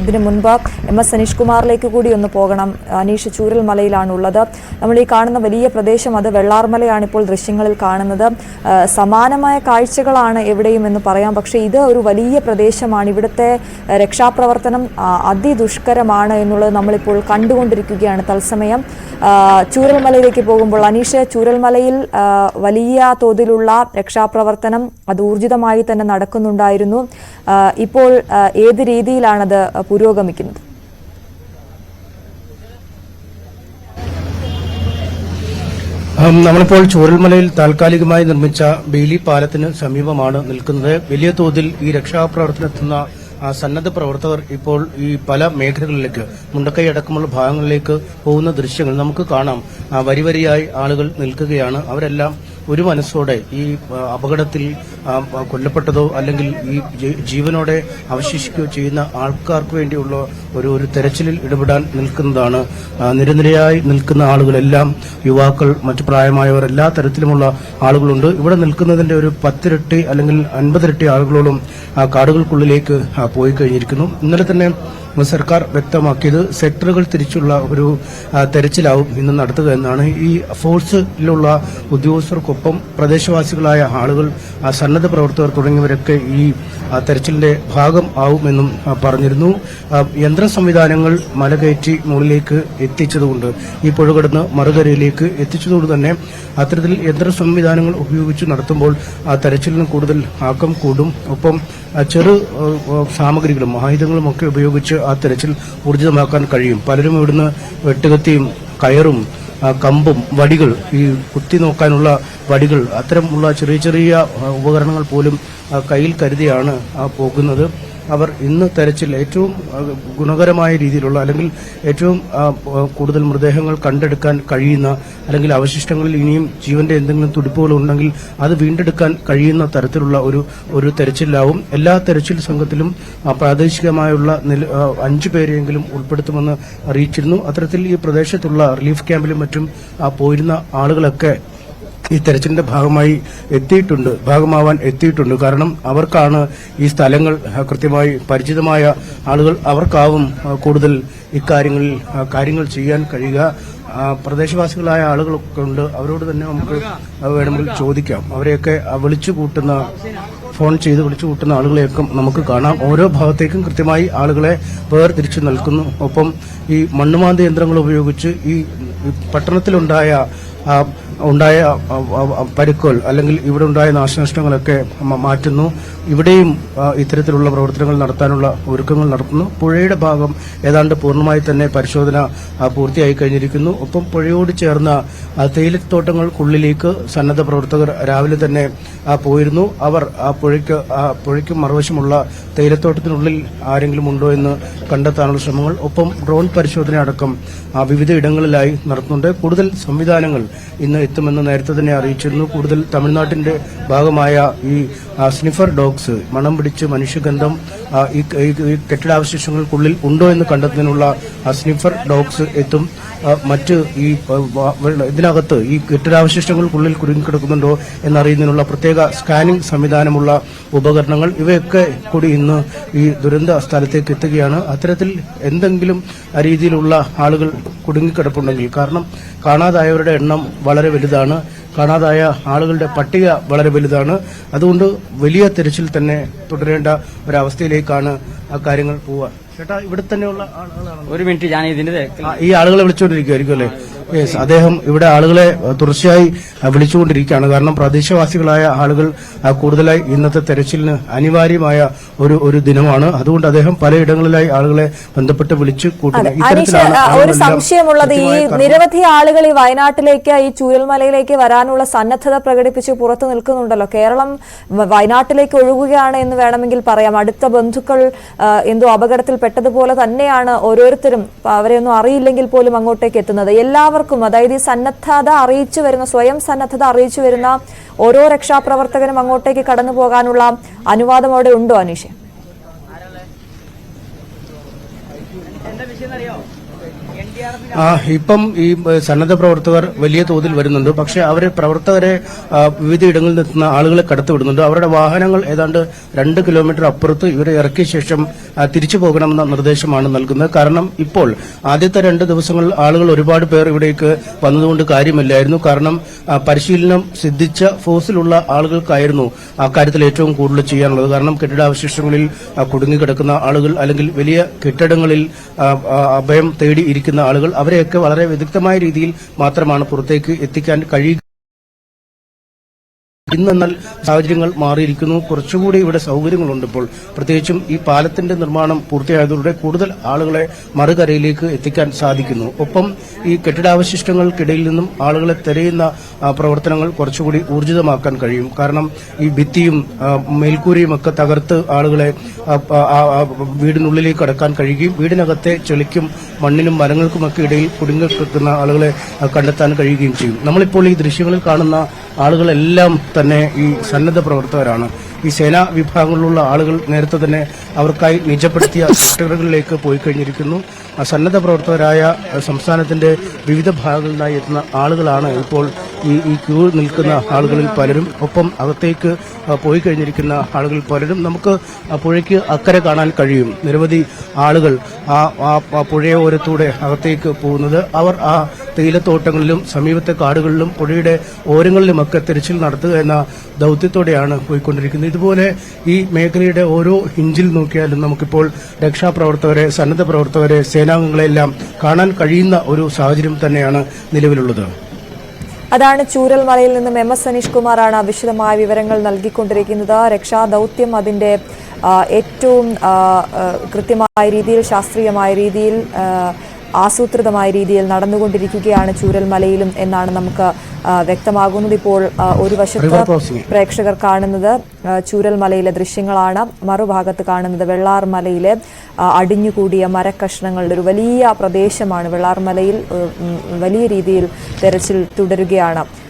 ഇതിനു മുൻപ് MS അനീഷ് കുമാറിലേക്ക് കൂടി ഒന്ന് പോകണം. അനീഷ് ചൂരൽമലയിലാണുള്ളത്. നമ്മൾ ഈ കാണുന്ന വലിയ പ്രദേശം അത് വെള്ളാർമലയാണ് ഇപ്പോൾ ദൃശ്യങ്ങളിൽ കാണുന്നത്. സമാനമായ കാഴ്ചകളാണ് എവിടെയും എന്ന് പറയാം. പക്ഷേ ഇത് ഒരു വലിയ പ്രദേശമാണ്. ഇവിടുത്തെ രക്ഷാപ്രവർത്തനം അതിദുഷ്കരമാണ് എന്നുള്ളത് നമ്മളിപ്പോൾ കണ്ടുകൊണ്ടിരിക്കുകയാണ് തത്സമയം. ചൂരൽമലയിലേക്ക് പോകുമ്പോൾ അനീഷ്, ചൂരൽമലയിൽ വലിയ തോതിലുള്ള രക്ഷാപ്രവർത്തനം അത് ഊർജിതമായി തന്നെ നടക്കുന്നുണ്ടായിരുന്നു. ഇപ്പോൾ ഏത് രീതിയിലാണത് പുരോഗമിക്കുന്നത്? നമ്മളിപ്പോൾ ചൂരൽമലയിൽ താൽക്കാലികമായി നിർമ്മിച്ച ബെയിലി പാലത്തിന് സമീപമാണ് നിൽക്കുന്നത്. വലിയ തോതിൽ ഈ രക്ഷാപ്രവർത്തനത്തിനെത്തുന്ന സന്നദ്ധ പ്രവർത്തകർ ഇപ്പോൾ ഈ പല മേഖലകളിലേക്ക്, മുണ്ടക്കൈ അടക്കമുള്ള ഭാഗങ്ങളിലേക്ക് പോകുന്ന ദൃശ്യങ്ങൾ നമുക്ക് കാണാം. വരിവരിയായി ആളുകൾ നിൽക്കുകയാണ്. അവരെല്ലാം ഒരു മനസ്സോടെ ഈ അപകടത്തിൽ കൊല്ലപ്പെട്ടതോ അല്ലെങ്കിൽ ഈ ജീവനോടെ അവശേഷിക്കുകയോ ചെയ്യുന്ന ആൾക്കാർക്ക് വേണ്ടിയുള്ള ഒരു തെരച്ചിലിൽ ഇടപെടാൻ നിൽക്കുന്നതാണ്. നിരനിരയായി നിൽക്കുന്ന ആളുകളെല്ലാം യുവാക്കൾ, മറ്റു പ്രായമായവർ, എല്ലാ തരത്തിലുമുള്ള ആളുകളുണ്ട്. ഇവിടെ നിൽക്കുന്നതിന്റെ ഒരു 10 ഇരട്ടി അല്ലെങ്കിൽ 50 ഇരട്ടി ആളുകളോളം കാടുകൾക്കുള്ളിലേക്ക് പോയി കഴിഞ്ഞിരിക്കുന്നു. ഇന്നലെ തന്നെ സർക്കാർ വ്യക്തമാക്കിയത് സെക്ടറുകൾ തിരിച്ചുള്ള ഒരു തെരച്ചിലാവും ഇന്ന് നടത്തുക എന്നാണ്. ഈ ഫോഴ്സിലുള്ള ഉദ്യോഗസ്ഥർക്കൊപ്പം പ്രദേശവാസികളായ ആളുകൾ, സന്നദ്ധ പ്രവർത്തകർ തുടങ്ങിയവരൊക്കെ ഈ തെരച്ചിലിന്റെ ഭാഗം ആവുമെന്നും പറഞ്ഞിരുന്നു. യന്ത്ര സംവിധാനങ്ങൾ മലകയറ്റി മുകളിലേക്ക് എത്തിച്ചതുകൊണ്ട്, ഈ പുഴ കടന്ന് മറുകരയിലേക്ക് എത്തിച്ചതുകൊണ്ട് തന്നെ അത്തരത്തിൽ യന്ത്ര സംവിധാനങ്ങൾ ഉപയോഗിച്ച് നടത്തുമ്പോൾ ആ തെരച്ചിലിന് കൂടുതൽ ആക്കം കൂടും. ഒപ്പം ചെറു സാമഗ്രികളും ആയുധങ്ങളും ഒക്കെ ഉപയോഗിച്ച് ആ തെരച്ചിൽ ഊർജിതമാക്കാൻ കഴിയും. പലരും ഇവിടുന്ന് വെട്ടുകത്തിയും കയറും കമ്പും വടികൾ, ഈ കുത്തി നോക്കാനുള്ള വടികൾ, അത്തരമുള്ള ചെറിയ ചെറിയ ഉപകരണങ്ങൾ പോലും കയ്യിൽ കരുതിയാണ് പോകുന്നത്. അവർ ഇന്ന് തെരച്ചിൽ ഏറ്റവും ഗുണകരമായ രീതിയിലുള്ള അല്ലെങ്കിൽ ഏറ്റവും കൂടുതൽ മൃതദേഹങ്ങൾ കണ്ടെടുക്കാൻ കഴിയുന്ന, അല്ലെങ്കിൽ അവശിഷ്ടങ്ങളിൽ ഇനിയും ജീവന്റെ എന്തെങ്കിലും തുടിപ്പുകൾ ഉണ്ടെങ്കിൽ അത് വീണ്ടെടുക്കാൻ കഴിയുന്ന തരത്തിലുള്ള ഒരു തെരച്ചിലാവും. എല്ലാ തെരച്ചിൽ സംഘത്തിലും പ്രാദേശികമായുള്ള 5 പേരെയെങ്കിലും ഉൾപ്പെടുത്തുമെന്ന് അറിയിച്ചിരുന്നു. അത്തരത്തിൽ ഈ പ്രദേശത്തുള്ള റിലീഫ് ക്യാമ്പിലും മറ്റും പോയിരുന്ന ആളുകളൊക്കെ ഈ തെരച്ചിലിന്റെ ഭാഗമാവാൻ എത്തിയിട്ടുണ്ട്. കാരണം അവർക്കാണ് ഈ സ്ഥലങ്ങൾ കൃത്യമായി പരിചിതമായ ആളുകൾ. അവർക്കാവും കൂടുതൽ ഇക്കാര്യങ്ങളിൽ കാര്യങ്ങൾ ചെയ്യാൻ കഴിയുക. പ്രദേശവാസികളായ ആളുകളൊക്കെ ഉണ്ട്. അവരോട് തന്നെ നമുക്ക് വേണമെങ്കിൽ ചോദിക്കാം. അവരെയൊക്കെ ഫോൺ ചെയ്ത് വിളിച്ചു കൂട്ടുന്ന ആളുകളെയൊക്കെ നമുക്ക് കാണാം. ഓരോ ഭാഗത്തേക്കും കൃത്യമായി ആളുകളെ വേർതിരിച്ചു നിൽക്കുന്നു. ഒപ്പം ഈ മണ്ണുമാന്തി യന്ത്രങ്ങൾ ഉപയോഗിച്ച് ഈ പട്ടണത്തിലുണ്ടായ പരിക്കുകൾ അല്ലെങ്കിൽ ഇവിടെ ഉണ്ടായ നാശനഷ്ടങ്ങളൊക്കെ മാറ്റുന്നു. ഇവിടെയും ഇത്തരത്തിലുള്ള പ്രവർത്തനങ്ങൾ നടത്താനുള്ള ഒരുക്കങ്ങൾ നടത്തുന്നു. പുഴയുടെ ഭാഗം ഏതാണ്ട് പൂർണ്ണമായി തന്നെ പരിശോധന പൂർത്തിയായി കഴിഞ്ഞിരിക്കുന്നു. ഒപ്പം പുഴയോട് ചേർന്ന തേയിലത്തോട്ടങ്ങൾക്കുള്ളിലേക്ക് സന്നദ്ധ പ്രവർത്തകർ രാവിലെ തന്നെ പോയിരുന്നു. അവർ പുഴയ്ക്ക് മറുവശമുള്ള തേയിലത്തോട്ടത്തിനുള്ളിൽ ആരെങ്കിലും ഉണ്ടോ എന്ന് കണ്ടെത്താനുള്ള ശ്രമങ്ങൾ, ഒപ്പം ഡ്രോൺ പരിശോധന അടക്കം വിവിധ ഇടങ്ങളിലായി നടത്തുന്നുണ്ട്. കൂടുതൽ സംവിധാനങ്ങൾ ഇന്ന് എത്തുമെന്ന് നേരത്തെ തന്നെ അറിയിച്ചിരുന്നു. കൂടുതൽ തമിഴ്നാട്ടിന്റെ ഭാഗമായ ഈ സ്നിഫർ ഡോഗ്സ്, മണം പിടിച്ച് മനുഷ്യഗന്ധം ഈ കെട്ടിടാവശിഷ്ടങ്ങൾക്കുള്ളിൽ ഉണ്ടോ എന്ന് കണ്ടെത്തുന്നതിനുള്ള സ്നിഫർ ഡോഗ്സ് എത്തും. മറ്റ് ഈ ഇതിനകത്ത് ഈ കെട്ടിടാവശിഷ്ടങ്ങൾക്കുള്ളിൽ കുടുങ്ങിക്കിടക്കുന്നുണ്ടോ എന്നറിയുന്നതിനുള്ള പ്രത്യേക സ്കാനിംഗ് സംവിധാനമുള്ള ഉപകരണങ്ങൾ, ഇവയൊക്കെ കൂടി ഇന്ന് ഈ ദുരന്ത സ്ഥലത്തേക്ക് എത്തുകയാണ്. അത്തരത്തിൽ എന്തെങ്കിലും രീതിയിലുള്ള ആളുകൾ കുടുങ്ങിക്കിടപ്പുണ്ടെങ്കിൽ, കാരണം കാണാതായവരുടെ എണ്ണം വളരെ വലുതാണ്, കാണാതായ ആളുകളുടെ പട്ടിക വളരെ വലുതാണ്. അതുകൊണ്ട് വലിയ തെരച്ചിൽ തന്നെ തുടരേണ്ട ഒരവസ്ഥയിലേക്കാണ് ആ കാര്യങ്ങൾ പോവുക. ചേട്ടാ, ഇവിടെ തന്നെയുള്ള ആളുകളാണ്. ഒരു മിനിറ്റ്, ഞാൻ ഇതിന്റെ ഈ ആളുകളെ വിളിച്ചുകൊണ്ടിരിക്കുമായിരിക്കും അല്ലേ? യെസ്, അദ്ദേഹം ഇവിടെ ആളുകളെ തുടർച്ചയായി വിളിച്ചുകൊണ്ടിരിക്കുകയാണ്. കാരണം പ്രാദേശികവാസികളായ ആളുകൾ കൂടുതലായി ഇന്നത്തെ തെരച്ചിലിന് അനിവാര്യമായ ഒരു ദിനമാണ്. അതുകൊണ്ട് അദ്ദേഹം പലയിടങ്ങളിലായി ആളുകളെ ബന്ധപ്പെട്ട് വിളിച്ചു കൂട്ടുന്നു. ഒരു സംശയമുള്ളത്, ഈ നിരവധി ആളുകൾ ഈ വയനാട്ടിലേക്ക്, ഈ ചൂരൽമലയിലേക്ക് വരാനുള്ള സന്നദ്ധത പ്രകടിപ്പിച്ച് പുറത്തു നിൽക്കുന്നുണ്ടല്ലോ. കേരളം വയനാട്ടിലേക്ക് ഒഴുകുകയാണ് എന്ന് വേണമെങ്കിൽ പറയാം. അടുത്ത ബന്ധുക്കൾ എന്തോ അപകടത്തിൽപ്പെട്ടതുപോലെ തന്നെയാണ് ഓരോരുത്തരും, അവരെയൊന്നും അറിയില്ലെങ്കിൽ പോലും അങ്ങോട്ടേക്ക് എത്തുന്നത്. എല്ലാവർക്കും, അതായത് ഈ സന്നദ്ധത അറിയിച്ചു വരുന്ന, സ്വയം സന്നദ്ധത അറിയിച്ചു വരുന്ന ഓരോ രക്ഷാപ്രവർത്തകനും അങ്ങോട്ടേക്ക് കടന്നു പോകാനുള്ള അനുവാദം അവിടെ ഉണ്ടോ അനീഷ്? ഇപ്പം ഈ സന്നദ്ധ പ്രവർത്തകർ വലിയ തോതിൽ വരുന്നുണ്ട്. പക്ഷേ പ്രവർത്തകരെ വിവിധ ഇടങ്ങളിൽ നിന്നെത്തുന്ന ആളുകളെ കടത്തിവിടുന്നുണ്ട്. അവരുടെ വാഹനങ്ങൾ ഏതാണ്ട് 2 കിലോമീറ്റർ അപ്പുറത്ത് ഇവരെ ഇറക്കിയ ശേഷം തിരിച്ചു പോകണമെന്ന നിർദ്ദേശമാണ് നൽകുന്നത്. കാരണം ഇപ്പോൾ ആദ്യത്തെ 2 ദിവസങ്ങളിൽ ആളുകൾ ഒരുപാട് പേർ ഇവിടേക്ക് വന്നതുകൊണ്ട് കാര്യമില്ലായിരുന്നു. കാരണം പരിശീലനം സിദ്ധിച്ച ഫോഴ്സിലുള്ള ആളുകൾക്കായിരുന്നു അക്കാര്യത്തിൽ ഏറ്റവും കൂടുതൽ ചെയ്യാനുള്ളത്. കാരണം കെട്ടിടാവശിഷ്ടങ്ങളിൽ കുടുങ്ങിക്കിടക്കുന്ന ആളുകൾ അല്ലെങ്കിൽ വലിയ കെട്ടിടങ്ങളിൽ അഭയം തേടി ഇരിക്കുന്ന ആളുകൾ അവരെയൊക്കെ വളരെ വിദഗ്ധമായ രീതിയിൽ മാത്രമാണ് പുറത്തേക്ക് എത്തിക്കാൻ കഴിയുക. ഇന്നെന്നാൽ സാഹചര്യങ്ങൾ മാറിയിരിക്കുന്നു. കുറച്ചുകൂടി ഇവിടെ സൗകര്യങ്ങളുണ്ട്. ഇപ്പോൾ പ്രത്യേകിച്ചും ഈ പാലത്തിന്റെ നിർമ്മാണം പൂർത്തിയായതോടെ കൂടുതൽ ആളുകളെ മറുകരയിലേക്ക് എത്തിക്കാൻ സാധിക്കുന്നു. ഒപ്പം ഈ കെട്ടിടാവശിഷ്ടങ്ങൾക്കിടയിൽ നിന്നും ആളുകളെ തെരയുന്ന പ്രവർത്തനങ്ങൾ കുറച്ചുകൂടി ഊർജിതമാക്കാൻ കഴിയും. കാരണം ഈ ഭിത്തിയും മേൽക്കൂരയും ഒക്കെ തകർത്ത് ആളുകളെ വീടിനുള്ളിലേക്ക് കടക്കാൻ കഴിയുകയും വീടിനകത്തെ ചെളിക്കും മണ്ണിനും മരങ്ങൾക്കുമൊക്കെ ഇടയിൽ കുടുങ്ങിക്കിടക്കുന്ന ആളുകളെ കണ്ടെത്താൻ കഴിയുകയും ചെയ്യും. നമ്മളിപ്പോൾ ഈ ദൃശ്യങ്ങളിൽ കാണുന്ന ആളുകളെല്ലാം തന്നെ ഈ സന്നദ്ധ പ്രവർത്തകരാണ്. ഈ സേനാ വിഭാഗങ്ങളിലുള്ള ആളുകൾ നേരത്തെ തന്നെ അവർക്കായി നിജപ്പെടുത്തിയ സെക്ടറുകളിലേക്ക് പോയി കഴിഞ്ഞിരിക്കുന്നു. സന്നദ്ധ പ്രവർത്തകരായ സംസ്ഥാനത്തിന്റെ വിവിധ ഭാഗങ്ങളിൽ നിന്നായി എത്തുന്ന ആളുകളാണ് ഇപ്പോൾ ഈ ക്യൂ നിൽക്കുന്ന ആളുകളിൽ പലരും. ഒപ്പം അകത്തേക്ക് പോയി കഴിഞ്ഞിരിക്കുന്ന ആളുകൾ പലരും നമുക്ക് പുഴയ്ക്ക് അക്കരെ കാണാൻ കഴിയും. നിരവധി ആളുകൾ ആ പുഴയോരത്തൂടെ അകത്തേക്ക് പോകുന്നത് അവർ ആ തേയിലത്തോട്ടങ്ങളിലും സമീപത്തെ കാടുകളിലും പുഴയുടെ ഓരങ്ങളിലുമൊക്കെ തിരച്ചിൽ നടത്തുക എന്ന ദൌത്യത്തോടെയാണ് പോയിക്കൊണ്ടിരിക്കുന്നത്. ഇതുപോലെ ഈ മേഖലയുടെ ഓരോ ഇഞ്ചിൽ നോക്കിയാലും നമുക്കിപ്പോൾ രക്ഷാപ്രവർത്തകരെ, സന്നദ്ധ പ്രവർത്തകരെ, സേനാംഗങ്ങളെല്ലാം കാണാൻ കഴിയുന്ന ഒരു സാഹചര്യം തന്നെയാണ് നിലവിലുള്ളത്. അതാണ് ചൂരൽമലയിൽ നിന്നും MS സനീഷ് കുമാറാണ് വിശദമായ വിവരങ്ങൾ നൽകിക്കൊണ്ടിരിക്കുന്നത്. രക്ഷാദൌത്യം അതിന്റെ ഏറ്റവും കൃത്യമായ രീതിയിൽ, ശാസ്ത്രീയമായ രീതിയിൽ, ആസൂത്രിതമായ രീതിയിൽ നടന്നുകൊണ്ടിരിക്കുകയാണ് ചൂരൽമലയിലും എന്നാണ് നമുക്ക് വ്യക്തമാകുന്നത്. ഇപ്പോൾ ഒരു വശത്ത് പ്രേക്ഷകർ കാണുന്നത് ചൂരൽമലയിലെ ദൃശ്യങ്ങളാണ്, മറുഭാഗത്ത് കാണുന്നത് വെള്ളാർമലയിലെ അടിഞ്ഞുകൂടിയ മരക്കഷ്ണങ്ങളുടെ ഒരു വലിയ പ്രദേശമാണ്. വെള്ളാർമലയിൽ വലിയ രീതിയിൽ തെരച്ചിൽ തുടരുകയാണ്.